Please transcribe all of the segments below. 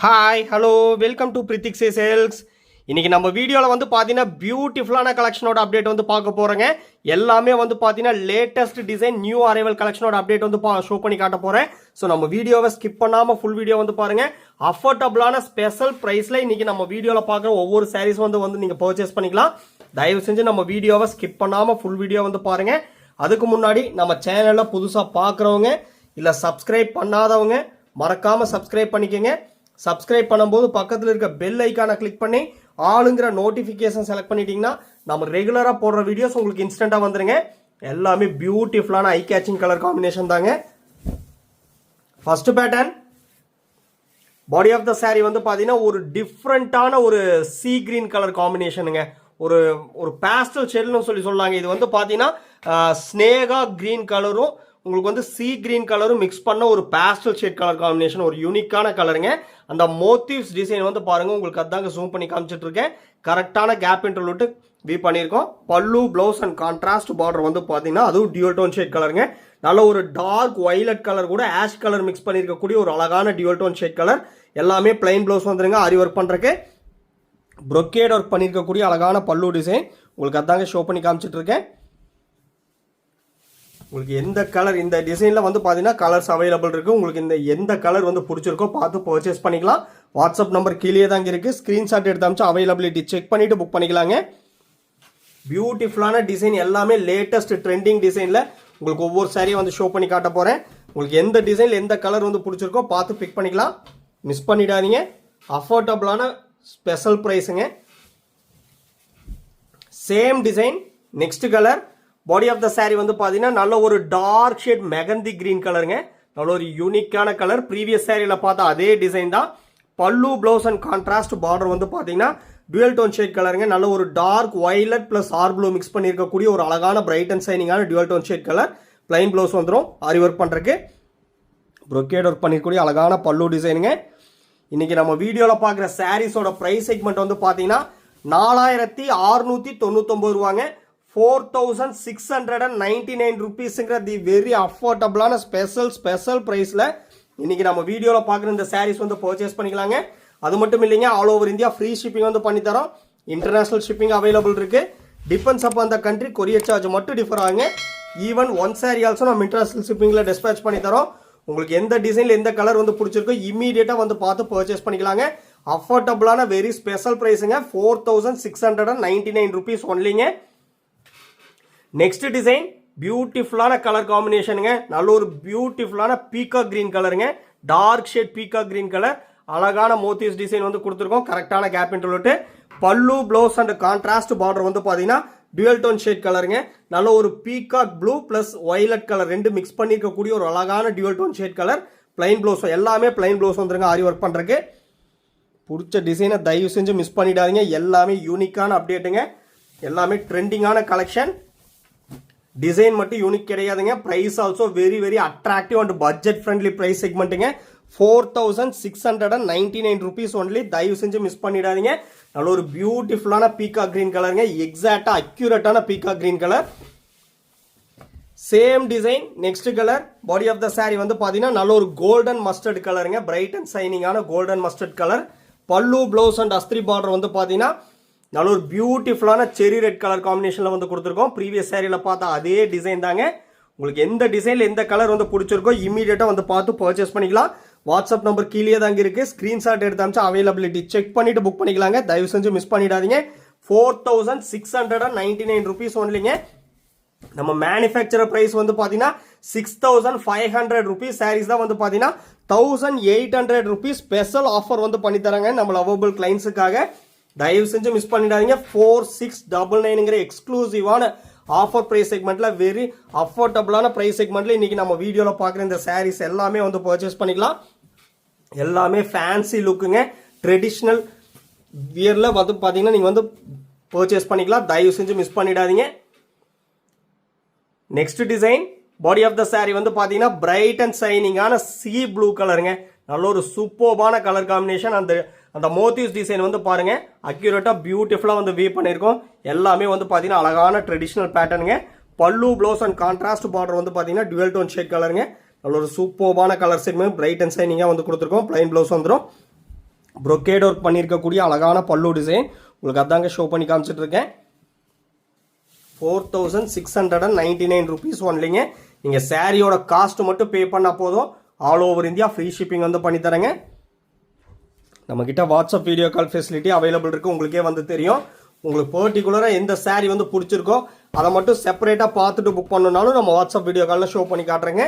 Hi hello welcome to Prithik sales. இன்றைக்கி நம்ம வீடியோவில் வந்து பார்த்தீங்கன்னா பியூட்டிஃபுல்லான கலெக்ஷனோட அப்டேட் வந்து பார்க்க போகிறேங்க. எல்லாமே வந்து பார்த்தீங்கன்னா லேட்டஸ்ட் டிசைன் நியூ அரைவல் கலெக்ஷனோட அப்டேட் வந்து ஷோ பண்ணி காட்ட போகிறேன். ஸோ நம்ம வீடியோவை ஸ்கிப் பண்ணாமல் ஃபுல் வீடியோ வந்து பாருங்கள். அஃபோர்டபுளான ஸ்பெஷல் ப்ரைஸில் இன்றைக்கி நம்ம வீடியோவில் பார்க்குற ஒவ்வொரு சாரீஸ் வந்து நீங்கள் பர்ச்சேஸ் பண்ணிக்கலாம். தயவு செஞ்சு நம்ம வீடியோவை ஸ்கிப் பண்ணாமல் ஃபுல் வீடியோ வந்து பாருங்கள். அதுக்கு முன்னாடி நம்ம சேனலில் புதுசாக பார்க்குறவங்க இல்லை சப்ஸ்கிரைப் பண்ணாதவங்க மறக்காமல் சப்ஸ்கிரைப் பண்ணிக்கோங்க. சப்ஸ்கிரைப் பண்ணும்போது பக்கத்தில் இருக்க பெல் ஐக்கானை கிளிக் பண்ணி ஆளுங்கிற நோட்டிஃபிகேஷன் செலக்ட் பண்ணிட்டீங்கன்னா நம்ம ரெகுலராக போடுற வீடியோஸ் உங்களுக்கு இன்ஸ்டண்ட்டாக வந்துடுங்க. எல்லாமே பியூட்டிஃபுல்லான ஐ கேச்சிங் கலர் காம்பினேஷன் தாங்க. First pattern body of the sari வந்து பார்த்தீங்கன்னா ஒரு டிஃப்ரெண்ட்டான ஒரு சீ கிரீன் கலர் காம்பினேஷனுங்க. ஒரு ஒரு பேஸ்டல் ஷேட்னு சொல்லாங்க. இது வந்து பார்த்தீங்கன்னா ஸ்னேகா கிரீன் கலரும் உங்களுக்கு வந்து சீ கிரீன் கலரும் மிக்ஸ் பண்ண ஒரு பேஸ்டல் ஷேட் கலர் காம்பினேஷன், ஒரு யூனிக்கான கலருங்க. அந்த மோட்டிவ்ஸ் டிசைன் வந்து பாருங்க, உங்களுக்கு அதாங்க ஜூம் பண்ணி காமிச்சிட்டு இருக்கேன். கரெக்டான கேப் இன்டர்வல் விட்டு வி பண்ணியிருக்கோம். பல்லு பிளவுஸ் அண்ட் கான்ட்ராஸ்ட் பார்டர் வந்து பார்த்தீங்கன்னா அதுவும் டியூல் டோன் ஷேட் கலருங்க. நல்ல ஒரு டார்க் வைலட் கலர் கூட ஆஷ் கலர் மிக்ஸ் பண்ணியிருக்கக்கூடிய ஒரு அழகான டியூல் டோன் ஷேட் கலர். எல்லாமே பிளைன் பிளவுஸ் வந்துருங்க. ஆரி ஒர்க் பண்ணுறக்கு ப்ரொக்கேட் ஒர்க் பண்ணியிருக்கக்கூடிய அழகான பல்லு டிசைன் உங்களுக்கு அதாங்க ஷோ பண்ணி காமிச்சிட்டு இருக்கேன். உங்களுக்கு எந்த கலர் இந்த டிசைனில் வந்து பார்த்தீங்கன்னா கலர்ஸ் அவைலபிள் இருக்குது. உங்களுக்கு இந்த எந்த கலர் வந்து பிடிச்சிருக்கோ பார்த்து பர்ச்சேஸ் பண்ணிக்கலாம். வாட்ஸ்அப் நம்பர் கீழே தாங்க இருக்குது. ஸ்க்ரீன்ஷாட் எடுத்து அமிச்சு அவைலபிலிட்டி செக் பண்ணிவிட்டு புக் பண்ணிக்கலாங்க. பியூட்டிஃபுல்லான டிசைன் எல்லாமே லேட்டஸ்ட் ட்ரெண்டிங் டிசைனில் உங்களுக்கு ஒவ்வொரு சாரியும் வந்து ஷோ பண்ணி காட்ட போகிறேன். உங்களுக்கு எந்த டிசைனில் எந்த கலர் வந்து பிடிச்சிருக்கோ பார்த்து பிக் பண்ணிக்கலாம். மிஸ் பண்ணிடாதீங்க. அஃபோர்டபுளான ஸ்பெஷல் ப்ரைஸுங்க. Same design next colour. Body of the sari வந்து பார்த்தீங்கன்னா நல்ல ஒரு டார்க் ஷேட் மெகந்தி கிரீன் கலருங்க. நல்ல ஒரு யூனிக்கான கலர். ப்ரீவியஸ் சாரியில் பார்த்தா அதே டிசைன் தான். பல்லு பிளவுஸ் அண்ட் கான்ட்ராஸ்ட் பார்டர் வந்து பார்த்தீங்கன்னா டுவெல் டோன் ஷேட் கலருங்க. நல்ல ஒரு dark violet plus or blue mix பண்ணியிருக்கக்கூடிய ஒரு அழகான பிரைட் அண்ட் சைனிங்கான dual tone shade colour. Plain blouse வந்துடும். ஆரி ஒர்க் பண்ணுறதுக்கு ப்ரொக்கேட் ஒர்க் பண்ணிருக்கக்கூடிய அழகான பல்லு டிசைனுங்க. இன்னைக்கு நம்ம வீடியோவில் பார்க்குற சாரீஸோட ப்ரைஸ் செக்மெண்ட் வந்து பார்த்தீங்கன்னா 4699 ரூபாங்க. 4699 rupeesங்கிற தி வெரி அஃபோர்டபுளான ஸ்பெஷல் ப்ரைஸில் இன்னைக்கு நம்ம வீடியோவில் பார்க்குற இந்த சாரீஸ் வந்து பர்ச்சேஸ் பண்ணிக்கலாங்க. அது மட்டும் இல்லைங்க, all over India free shipping வந்து பண்ணித்தரோம். இன்டர்நேஷனல் ஷிப்பிங் அவைலபிள் இருக்குது. டிபெண்ட்ஸ் அப் அந்த கண்ட்ரி கொரியர் சார்ஜ் மட்டும் டிஃபர் ஆகுங்க. ஈவன் ஒன் சாரி ஆல்சோ நம்ம இன்டர்நேஷனல் ஷிப்பிங்கில் டிஸ்பேச் பண்ணித்தரோம். உங்களுக்கு எந்த டிசைனில் எந்த கலர் வந்து பிடிச்சிருக்கோ இம்மீடியட்டாக வந்து பார்த்து பர்ச்சேஸ் பண்ணிக்கலாங்க. அஃபோர்டபுளான வெரி ஸ்பெஷல் ப்ரைஸுங்க. 4699 rupees ஒன்லிங்க. நெக்ஸ்ட் டிசைன் பியூட்டிஃபுல்லான கலர் காம்பினேஷனுங்க. நல்ல ஒரு பியூட்டிஃபுல்லான பீகாக் கிரீன் கலருங்க. Dark shade peacock green colour. அழகான மோட்டிவ்ஸ் டிசைன் வந்து கொடுத்துருக்கோம். கரெக்டான gap interval. Pallu blouse and contrast border வந்து பார்த்தீங்கன்னா டுவெல் டோன் ஷேட் கலருங்க. நல்ல ஒரு peacock blue plus violet colour ரெண்டு மிக்ஸ் பண்ணிருக்கக்கூடிய ஒரு அழகான dual tone shade colour. Plain blouse எல்லாமே பிளைன் பிளவுஸ் வந்துருங்க. ஆரி ஒர்க் பண்ணுறதுக்கு பிடிச்ச டிசைனை தயவு செஞ்சு மிஸ் பண்ணிடாதீங்க. எல்லாமே யூனிக்கான அப்டேட்டுங்க. எல்லாமே ட்ரெண்டிங்கான கலெக்ஷன். டிசைன் மட்டும் யூனிக் கிடையாதுங்க. Price also very very attractive and budget friendly price செக்மெண்ட்டுங்க. 4699 rupees ஒன்லி. தயவு செஞ்சு மிஸ் பண்ணிடாதீங்க. நல்ல ஒரு பியூட்டிஃபுல்லான பீகாக் கிரீன் கலருங்க. எக்ஸாக்டா அக்யூரேட்டான peacock green colour. Same design next colour. Body of the sari வந்து பார்த்தீங்கன்னா நல்ல ஒரு கோல்டன் மஸ்டர்ட் கலருங்க. பிரைட் அண்ட் சைனிங்கான golden mustard colour. Pallu blouse and அஸ்திரி பார்டர் வந்து பார்த்தீங்கன்னா நல்ல ஒரு பியூட்டிஃபுல்லான செரி ரெட் கலர் காம்பினேஷனில் வந்து கொடுத்துருக்கோம். ப்ரீவியஸ் சாரியில் பார்த்தா அதே டிசைன் தாங்க. உங்களுக்கு எந்த டிசைனில் எந்த கலர் வந்து பிடிச்சிருக்கோ இமீடியட்டாக வந்து பார்த்து பர்ச்சேஸ் பண்ணிக்கலாம். வாட்ஸ்அப் நம்பர் கீழே தாங்க இருக்குது. ஸ்க்ரீன்ஷாட் எடுத்து அமிச்சு அவைலபிலிட்டி செக் பண்ணிவிட்டு புக் பண்ணிக்கலாங்க. தயவு செஞ்சு மிஸ் பண்ணிடாதீங்க. 4699 rupees ஒன்லிங்க. நம்ம மேனுஃபேக்சரர் ப்ரைஸ் வந்து பார்த்தீங்கன்னா 6500 rupees. சாரீஸ் தான் வந்து பார்த்தீங்கன்னா 1800 rupees ஸ்பெஷல் ஆஃபர் வந்து பண்ணித்தராங்க நம்ம லவபிள் கிளைண்ட்ஸுக்காக. தயவு செஞ்சு மிஸ் பண்ணிடாதீங்க. 4699ங்கிற எக்ஸ்க்ளூசிவான ஆஃபர் ப்ரைஸ் செக்மெண்ட்ல வெரி அஃபோர்டபுளான ப்ரைஸ் செக்மெண்ட்ல இன்னைக்கு நம்ம வீடியோவில் பார்க்குற இந்த சாரீஸ் எல்லாமே வந்து பர்ச்சேஸ் பண்ணிக்கலாம். எல்லாமே ஃபேன்சி லுக்குங்க. ட்ரெடிஷ்னல் வியரில் வந்து பார்த்தீங்கன்னா நீங்கள் வந்து பர்ச்சேஸ் பண்ணிக்கலாம். தயவு செஞ்சு மிஸ் பண்ணிடாதீங்க. Next design. Body of the sari வந்து பார்த்தீங்கன்னா பிரைட் அண்ட் சைனிங்கான சீ ப்ளூ கலருங்க. நல்ல ஒரு சூப்பர்பான கலர் காம்பினேஷன். அந்த மோட்டிவ்ஸ் டிசைன் வந்து பாருங்க, அக்யூரேட்டா பியூட்டிஃபுல்லா வந்து வீவ் பண்ணிருக்கோம். எல்லாமே வந்து பாத்தீங்கன்னா அழகான ட்ரெடிஷனல் பேட்டர்னுங்க. பல்லு பிளவுஸ் அண்ட் கான்ட்ராஸ்ட் பார்டர் வந்து பாத்தீங்கன்னா டுவெல் டோன் ஷேட் கலருங்க. நல்ல ஒரு சூப்பர்பான கலர் செக்மெண்ட் பிரைட் அண்ட் சைனிங்கா வந்து கொடுத்துருக்கோம். பிளைன் பிளவுஸ் வந்துடும். brocade ஒர்க் பண்ணியிருக்கக்கூடிய அழகான பல்லு டிசைன் உங்களுக்கு அதாங்க ஷோ பண்ணி காமிச்சிட்டு இருக்கேன். 4699 rupees ஒன்லிங்க. நீங்கள் சாரியோட காஸ்ட் மட்டும் பே பண்ணால் போதும். All over India free shipping வந்து பண்ணி தரேங்க. நம்மக்கிட்ட WhatsApp video call facility available இருக்குது. உங்களுக்கே வந்து தெரியும். உங்களுக்கு பர்டிகுலராக எந்த சாரீ வந்து பிடிச்சிருக்கோ அதை மட்டும் செப்பரேட்டாக பார்த்துட்டு புக் பண்ணணுனாலும் நம்ம வாட்ஸ்அப் வீடியோ காலில் ஷோ பண்ணி காட்டுறேங்க.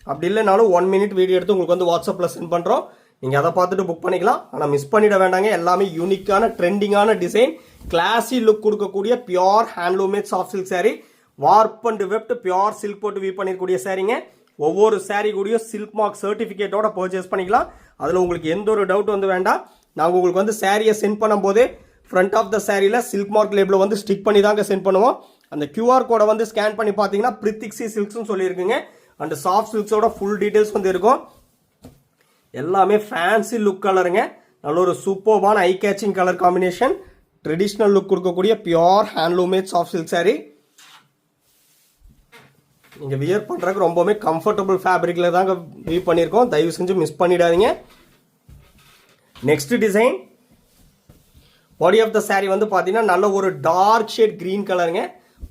அப்படி இல்லைனாலும் 1 minute வீடியோ எடுத்து உங்களுக்கு வந்து வாட்ஸ்அப்பில் சென்ட் பண்ணுறோம். நீங்கள் அதை பார்த்துட்டு புக் பண்ணிக்கலாம். ஆனால் மிஸ் பண்ணிட வேண்டாங்க. எல்லாமே யூனிக்கான ட்ரெண்டிங்கான டிசைன், கிளாஸி லுக் கொடுக்கக்கூடிய pure handloomed soft silk saree, warp and weft pure silk போட்டு வீவ் பண்ணிருக்கக்கூடிய சாரீங்க. ஒவ்வொரு சாரீ கூடிய சில்க் மார்க் சர்டிஃபிகேட்டோட பர்ச்சேஸ் பண்ணிக்கலாம். அதில் உங்களுக்கு எந்த ஒரு டவுட் வந்து வேண்டாம். நாங்கள் உங்களுக்கு வந்து சாரியை சென்ட் பண்ணும்போது ஃப்ரண்ட் ஆஃப் த சாரியில் சில்க் மார்க் லேபிளை வந்து ஸ்டிக் பண்ணி தாங்க சென்ட் பண்ணுவோம். அந்த கியூஆர் கோடை வந்து ஸ்கேன் பண்ணி பார்த்தீங்கன்னா பிரித்திக்ஸி சில்க்ஸ்னு சொல்லியிருக்குங்க. அண்ட் சாஃப்ட் சில்க்ஸோட ஃபுல் டீட்டெயில்ஸ் வந்து இருக்கும். எல்லாமே ஃபேன்சி லுக் கலருங்க. நல்ல ஒரு சூப்பர்பான eye catching colour combination, traditional look கொடுக்கக்கூடிய pure handloomed soft silk saree. நீங்கள் வியர் பண்ணுறதுக்கு ரொம்பவுமே கம்ஃபர்டபுள் ஃபேப்ரிக்கில் தாங்க வீவ் பண்ணியிருக்கோம். தயவு செஞ்சு மிஸ் பண்ணிடாதீங்க. Next design, body of the sari வந்து பார்த்தீங்கன்னா நல்ல ஒரு டார்க் ஷேட் கிரீன் கலருங்க.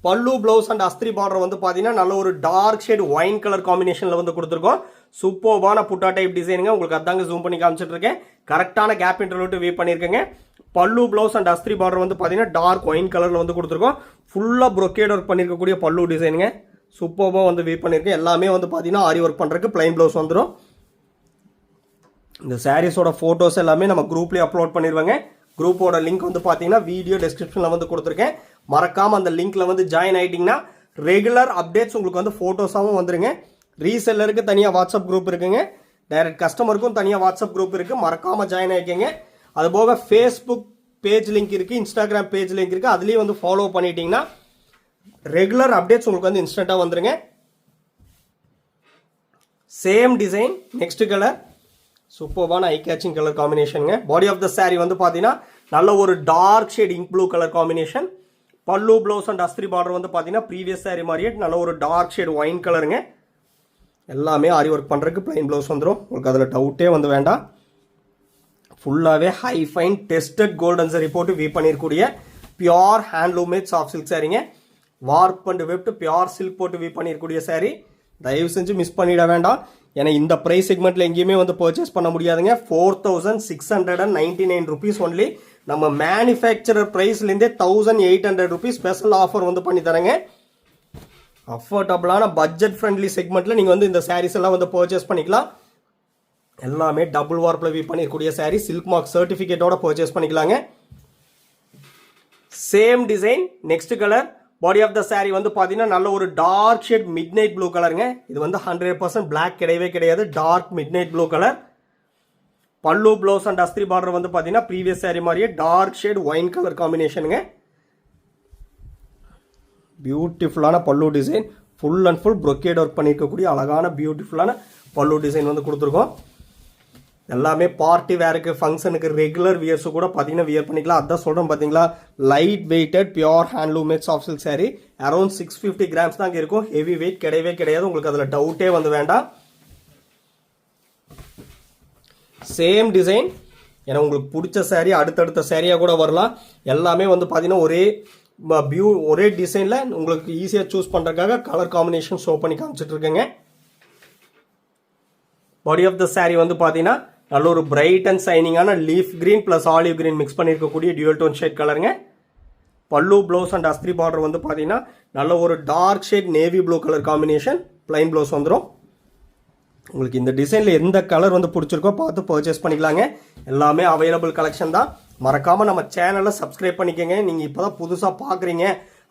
பல்லு பிளவுஸ் அண்ட் அஸ்திரி பார்டர் வந்து பார்த்தீங்கன்னா நல்ல ஒரு டார்க் ஷேட் ஒயின் கலர் காம்பினேஷனில் வந்து கொடுத்துருக்கோம். சூப்பர்வான புட்டா டைப் டிசைனுங்க. உங்களுக்கு அதாங்க ஜூம் பண்ணி காமிச்சிட்டு இருக்கேன். கரெக்டான கேப் இன்டர்வியூ வீவ் பண்ணியிருக்கேங்க. பல்லு பிளவுஸ் அண்ட் அஸ்திரி பார்டர் வந்து பார்த்தீங்கன்னா டார்க் ஒயின் கலரில் வந்து கொடுத்துருக்கோம். ஃபுல்லாக brocade ஒர்க் பண்ணியிருக்கக்கூடிய பல்லு டிசைனுங்க. சூப்பர்வாக வந்து வீவ் பண்ணியிருக்கேன். எல்லாமே வந்து பார்த்தீங்கன்னா ஆரி ஒர்க் பண்ணுறதுக்கு பிளைன் ப்ளவுஸ் வந்துடும். இந்த சாரீஸோட ஃபோட்டோஸ் எல்லாமே நம்ம குரூப்லேயே அப்லோட் பண்ணிடுவாங்க. குரூப்போட லிங்க் வந்து பார்த்தீங்கன்னா வீடியோ டிஸ்கிரிப்ஷனில் வந்து கொடுத்துருக்கேன். மறக்காமல் அந்த லிங்க்கில் வந்து ஜாயின் ஆகிட்டிங்கன்னா ரெகுலர் அப்டேட்ஸ் உங்களுக்கு வந்து ஃபோட்டோஸாகவும் வந்துருங்க. ரீசெல்லருக்கு தனியாக வாட்ஸ்அப் குரூப் இருக்குங்க. டைரக்ட் கஸ்டமருக்கும் தனியாக வாட்ஸ்அப் குரூப் இருக்குது. மறக்காமல் ஜாயின் ஆகிக்கங்க. அதுபோக ஃபேஸ்புக் பேஜ் லிங்க் இருக்குது, இன்ஸ்டாகிராம் பேஜ் லிங்க் இருக்குது. அதுலேயும் வந்து ஃபாலோ பண்ணிட்டீங்கன்னா ரெகுலர் அப்டேட்ஸ் உங்களுக்கு வந்து இன்ஸ்டண்ட்டாக வந்துருங்க. சேம் டிசைன், நெக்ஸ்ட் கலர், சூப்பர்வான ஐ கேச்சிங் கலர் காம்பினேஷனுங்க. பாடி ஆஃப் த சாரீ வந்து பார்த்தீங்கன்னா நல்ல ஒரு dark shade ink blue colour combination. Pallu blouse and அஸ்திரி பார்டர் வந்து பார்த்தீங்கன்னா ப்ரீவியஸ் சாரீ மாதிரியே நல்ல ஒரு டார்க் ஷேட் ஒயின் கலருங்க. எல்லாமே ஆரி ஒர்க் பண்ணுறதுக்கு பிளைன் ப்ளவுஸ் வந்துடும். உங்களுக்கு அதில் டவுட்டே வந்து வேண்டாம். ஃபுல்லாகவே high fine tested golden zari போட்டு வீவ் பண்ணியிருக்கூடிய பியோர் ஹேண்ட்லூமேட் சாஃப்ட் சில்க் சாரீங்க. Warp and weft pure silk போட்டு வீவ் பண்ணியிருக்கூடிய சாரீ. தயவு செஞ்சு மிஸ் பண்ணிட வேண்டாம். ஏன்னா இந்த ப்ரைஸ் செக்மெண்ட்டில் எங்கேயுமே வந்து பர்ச்சேஸ் பண்ண முடியாதுங்க. 4699 rupees ஒன்லி. நம்ம மேனுஃபேக்சரர் ப்ரைஸ்லேருந்தே 1800 rupees ஸ்பெஷல் ஆஃபர் வந்து பண்ணி தரேங்க. அஃபோர்டபுளான பட்ஜெட் ஃப்ரெண்ட்லி செக்மெண்ட்டில் நீங்கள் வந்து இந்த சாரீஸ் எல்லாம் வந்து பர்ச்சேஸ் பண்ணிக்கலாம். எல்லாமே டபுள் வார்ப்பில் வீவ் பண்ணிருக்கக்கூடிய சாரீ, சில்க் மார்க் சர்டிஃபிகேட்டோட பர்ச்சேஸ் பண்ணிக்கலாங்க. Same design, next colour. Body of the sari வந்து பார்த்தீங்கன்னா நல்ல ஒரு dark shade midnight blue கலருங்க. இது வந்து 100% பிளாக் கிடையவே கிடையாது. Dark midnight blue colour. Pallu blouse and அஸ்திரி பார்டர் வந்து பார்த்தீங்கன்னா ப்ரீவியஸ் சாரீ மாதிரியே டார்க் ஷேட் ஒயின் கலர் காம்பினேஷனுங்க. பியூட்டிஃபுல்லான pallu design, full and full brocade work பண்ணியிருக்கக்கூடிய அழகான பியூட்டிஃபுல்லான பல்லு டிசைன் வந்து கொடுத்துருக்கோம். எல்லாமே பார்ட்டி வேருக்கு, ஃபங்க்ஷனுக்கு, ரெகுலர் வியர்ஸு கூட பார்த்தீங்கன்னா வியர் பண்ணிக்கலாம். அதான் சொல்கிறோம் பார்த்தீங்களா, light weighted pure handloomed soft silk sari. Around 650 grams தாங்க இருக்கும். ஹெவி வெயிட் கிடையவே கிடையாது. உங்களுக்கு அதில் டவுட்டே வந்து வேண்டாம். Same design. ஏன்னா உங்களுக்கு பிடிச்ச சாரீ அடுத்தடுத்த சாரியாக கூட வரலாம். எல்லாமே வந்து பார்த்தீங்கன்னா ஒரே டிசைனில் உங்களுக்கு ஈஸியாக சூஸ் பண்ணுறதுக்காக கலர் காம்பினேஷன் ஷோ பண்ணி காமிச்சிட்டு இருக்கேங்க. பாடி ஆஃப் த சாரீ வந்து பார்த்தீங்கன்னா நல்ல ஒரு பிரைட் அண்ட் சைனிங்கான leaf green plus olive green mix பண்ணியிருக்கக்கூடிய டியூல் டோன் ஷேட் கலருங்க. பல்லு ப்ளவுஸ் அண்ட் அஸ்திரி பார்டர் வந்து பார்த்தீங்கன்னா நல்ல ஒரு dark shade navy blue colour combination, plain blouse வந்துடும். உங்களுக்கு இந்த டிசைனில் எந்த கலர் வந்து பிடிச்சிருக்கோ பார்த்து பர்ச்சேஸ் பண்ணிக்கலாங்க. எல்லாமே அவைலபிள் கலெக்ஷன் தான். மறக்காமல் நம்ம சேனலை சப்ஸ்கிரைப் பண்ணிக்கோங்க. நீங்கள் இப்போ தான் புதுசாக பார்க்குறீங்க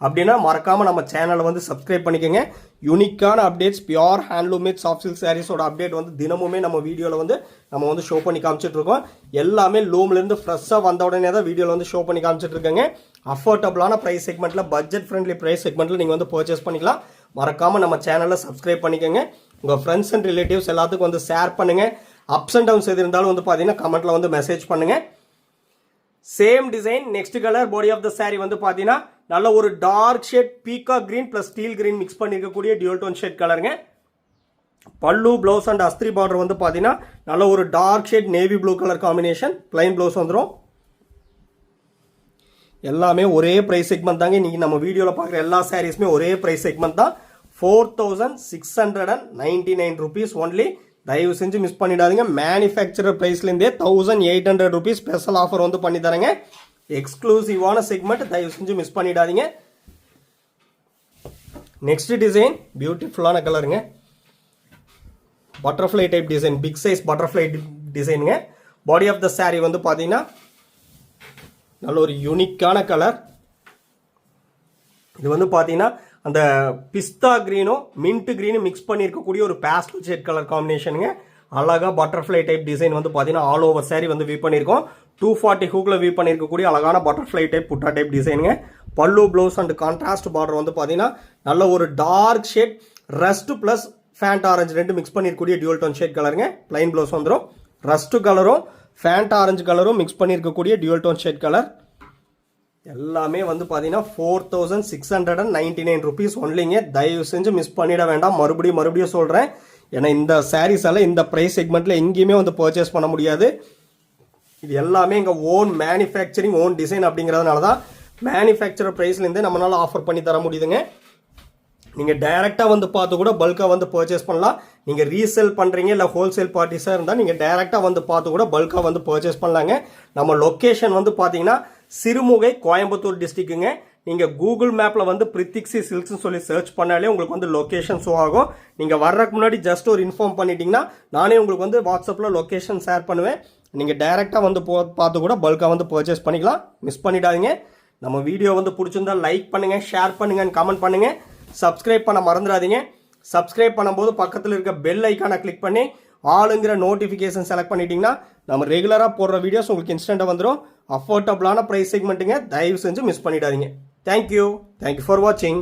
அப்படின்னா மறக்காமல் நம்ம சேனலை வந்து சப்ஸ்கிரைப் பண்ணிக்கோங்க. யூனிக்கான updates, pure handloomed soft silk சாரீஸோட அப்டேட் வந்து தினமுமே நம்ம வீடியோவில் வந்து நம்ம வந்து ஷோ பண்ணி காமிச்சிட்டு இருக்கோம். எல்லாமே லூம்லேருந்து ஃப்ரெஷ்ஷாக வந்த உடனே தான் வீடியோவில் வந்து ஷோ பண்ணி காமிச்சிட்டு இருக்கேங்க. அஃபோர்டபுளான ப்ரைஸ் செக்மெண்ட்டில், பட்ஜெட் ஃப்ரெண்ட்லி ப்ரைஸ் செக்மெண்ட்டில் நீங்கள் வந்து பர்ச்சேஸ் பண்ணிக்கலாம். மறக்காமல் நம்ம சேனலை சப்ஸ்கிரைப் பண்ணிக்கோங்க. உங்கள் ஃப்ரெண்ட்ஸ் அண்ட் ரிலேட்டிவ்ஸ் எல்லாத்துக்கும் வந்து ஷேர் பண்ணுங்கள். அப்ஸ் அண்ட் டவுன்ஸ் எது இருந்தாலும் வந்து பார்த்தீங்கன்னா கமெண்ட்டில் வந்து மெசேஜ் பண்ணுங்கள். Same design, next colour. Body of the sari வந்து பார்த்தீங்கன்னா நல்ல ஒரு dark shade peacock green plus steel green mix பண்ணியிருக்கக்கூடிய டியூல் டோன் ஷேட் கலருங்க. பல்லு ப்ளவுஸ் அண்ட் அஸ்திரி பார்டர் வந்து பார்த்தீங்கன்னா நல்ல ஒரு dark shade navy blue colour combination, plain blouse வந்துடும். எல்லாமே ஒரே ப்ரைஸ் செக்மெண்ட் தாங்க. இன்றைக்கி நம்ம வீடியோவில் பார்க்குற எல்லா சாரீஸுமே ஒரே ப்ரைஸ் செக்மெண்ட் தான். 4699 rupees ஒன்லி. தயவு செஞ்சு மிஸ் பண்ணிடாதீங்க. மேனுஃபேக்சரர் ப்ரைஸ்லேருந்தே 1800 rupees ஸ்பெஷல் ஆஃபர் வந்து பண்ணி தரேங்க. எக்ஸ்க்ளூசிவான செக்மெண்ட், தயவு செஞ்சு மிஸ் பண்ணிடாதீங்க. நெக்ஸ்ட் டிசைன் பியூட்டிஃபுல்லான கலருங்க. Butterfly type design, big size butterfly டிசைனுங்க. பாடி ஆஃப் த சாரீ வந்து பார்த்தீங்கன்னா நல்ல ஒரு யூனிக்கான கலர். இது வந்து பார்த்தீங்கன்னா அந்த பிஸ்தா க்ரீனும் மின்ட் க்ரீனும் மிக்ஸ் பண்ணியிருக்கக்கூடிய ஒரு பேஸ்டல் ஷேட் கலர் காம்பினேஷனுங்க. அழகாக பட்டர்ஃப்ளை டைப் டிசைன் வந்து பார்த்தீங்கன்னா ஆல் ஓவர் சாரீ வந்து வீவ் பண்ணியிருக்கோம். 240 ஹூக்கில் வீவ் பண்ணியிருக்கக்கூடிய அழகான பட்டர்ஃப்ளை டைப் புட்டா டைப் டிசைனுங்க. Pallu blouse and contrast border வந்து பார்த்தீங்கன்னா நல்ல ஒரு dark shade rust plus Fanta orange ரெண்டு மிக்ஸ் பண்ணியிருக்கக்கூடிய டியூல் டோன் ஷேட் கலருங்க. பிளைன் ப்ளவுஸ் வந்துடும். ரஸ்ட் கலரும் ஃபேண்ட் ஆரஞ்சு கலரும் மிக்ஸ் பண்ணியிருக்கக்கூடிய டியூல் டோன் ஷேட் கலர். எல்லாமே வந்து பார்த்தீங்கன்னா 4699 rupees ஒன்லிங்க. தயவு செஞ்சு மிஸ் பண்ணிட வேண்டாம். மறுபடியும் சொல்கிறேன். ஏன்னா இந்த சாரீஸ் எல்லாம் இந்த ப்ரைஸ் செக்மெண்ட்டில் எங்கேயுமே வந்து பர்ச்சேஸ் பண்ண முடியாது. இது எல்லாமே எங்கள் ஓன் மேனுஃபேக்சரிங், ஓன் டிசைன் அப்படிங்கிறதுனால தான் மேனுஃபேக்சரர் ப்ரைஸ்லேருந்தே நம்மளால் ஆஃபர் பண்ணி தர முடியுதுங்க. நீங்கள் டைரெக்டாக வந்து பார்த்து கூட பல்காக வந்து பர்ச்சேஸ் பண்ணலாம். நீங்கள் ரீசேல் பண்ணுறீங்க இல்லை ஹோல்சேல் பார்ட்டிஸாக இருந்தால் நீங்கள் டைரெக்டாக வந்து பார்த்து கூட பல்காக வந்து பர்ச்சேஸ் பண்ணலாங்க. நம்ம லொக்கேஷன் வந்து பார்த்தீங்கன்னா சிறுமுகை, கோயம்புத்தூர் டிஸ்ட்ரிக்ட்டுங்க. நீங்கள் கூகுள் மேப்பில் வந்து பிரித்திக்ஸி சில்க்ஸ்னு சொல்லி சர்ச் பண்ணாலே உங்களுக்கு வந்து லொக்கேஷன் ஷோ ஆகும். நீங்கள் வர்றதுக்கு முன்னாடி ஜஸ்ட் ஒரு இன்ஃபார்ம் பண்ணிட்டீங்கன்னா நானே உங்களுக்கு வந்து வாட்ஸ்அப்பில் லொக்கேஷன் ஷேர் பண்ணுவேன். நீங்கள் டைரெக்டாக வந்து பார்த்து கூட பல்காக வந்து பர்ச்சேஸ் பண்ணிக்கலாம். மிஸ் பண்ணிடாதீங்க. நம்ம வீடியோ வந்து பிடிச்சிருந்தா லைக் பண்ணுங்கள், ஷேர் பண்ணுங்கள், கமெண்ட் பண்ணுங்கள். சப்ஸ்கிரைப் பண்ண மறந்துடாதீங்க. சப்ஸ்கிரைப் பண்ணும்போது பக்கத்தில் இருக்க பெல் ஐக்கானை கிளிக் பண்ணி ஆளுங்கிற நோட்டிஃபிகேஷன் செலக்ட் பண்ணிட்டீங்கன்னா நம்ம ரெகுலராக போடுற வீடியோஸ் உங்களுக்கு இன்ஸ்டண்ட்டாக வந்துடும். அஃபோர்டபுளான ப்ரைஸ் செக்மெண்ட்டுங்க. தயவு செஞ்சு மிஸ் பண்ணிடாதீங்க. தேங்க்யூ ஃபார் வாட்சிங்.